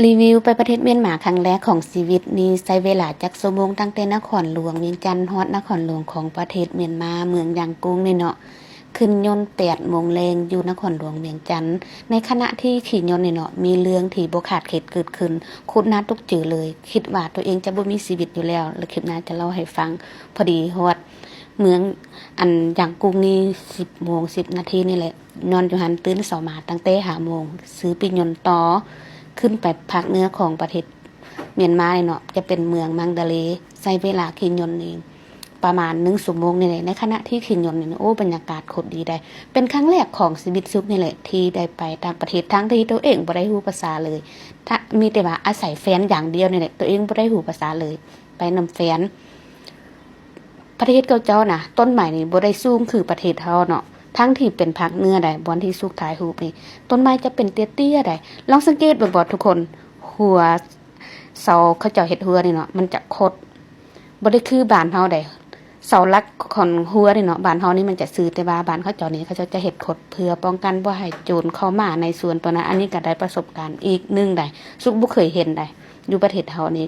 รีวิวไปประเทศเมียนมาครั้งแรกของชีวิตนี้ใช้เวลาจักชั่วโมงตั้งแต่นครหลวงเวียงจันทน์ฮอดนครหลวงของประเทศเมียนมาเมืองยางกุ้งนี่เนาะขึ้นยนต์8 โมงแลงอยู่นครหลวงเวียงจันทน์ในขณะที่ขี่ยนต์นี่เนาะมีเรื่องที่บ่คาดคิดเกิดขึ้นคุณนาตุกจือเลยคิดว่าตัวเองจะบ่มีชีวิตอยู่แล้วแล้วคลิปหน้าจะเล่าให้ฟังพอดีฮอดเมืองอันยางกุ้งนี่10 โมง 10 นาทีนี่แหละนอนอยู่หันตื่นเช้ามาตั้งแต่5 โมงซื้อปิยนต์ต่อขึ้นไปภาคเหนือของประเทศเมียนมาเนาะจะเป็นเมืองมังดาเลใช้เวลาขี่ยนต์นี่ประมาณ1 ชั่วโมงนี่แหละในขณะที่ขี่ยนต์นี่โอ้บรรยากาศโคตรดีได้เป็นครั้งแรกของชีวิตซุกนี่แหละที่ได้ไปต่างประเทศทั้งที่ตัวเองบ่ได้ฮู้ภาษาเลยถ้ามีแต่ว่าอาศัยแฟนอย่างเดียวนี่แหละตัวเองบ่ได้ฮู้ภาษาเลยไปนำแฟนประเทศเจ้าน่ะต้นไม้นี่บ่ได้สูงคือประเทศเฮาเนาะทั้งที่เป็นภาคเหนือได้บอนที่สุกถ่ายรูปนี่ต้นไม้จะเป็นเตี้ยๆได้ลองสังเกตเบิ่งบ่ทุกคนหัวเสาเขาเจ้าเฮ็ดหัวนี่เนาะมันจะคดบ่ได้คือบ้านเฮาได้เสาหลักของหัวนี่เนาะบ้านเฮานี่มันจะซื่อแต่ว่าบ้านเขาเจ้านี่เขาจะเฮ็ดคดเพื่อป้องกันบ่ให้โจรเข้ามาในสวนตัวนั้นอันนี้ก็ได้ประสบการณ์อีกนึงได้สุกบ่เคยเห็นได้อยู่ประเทศเฮานี่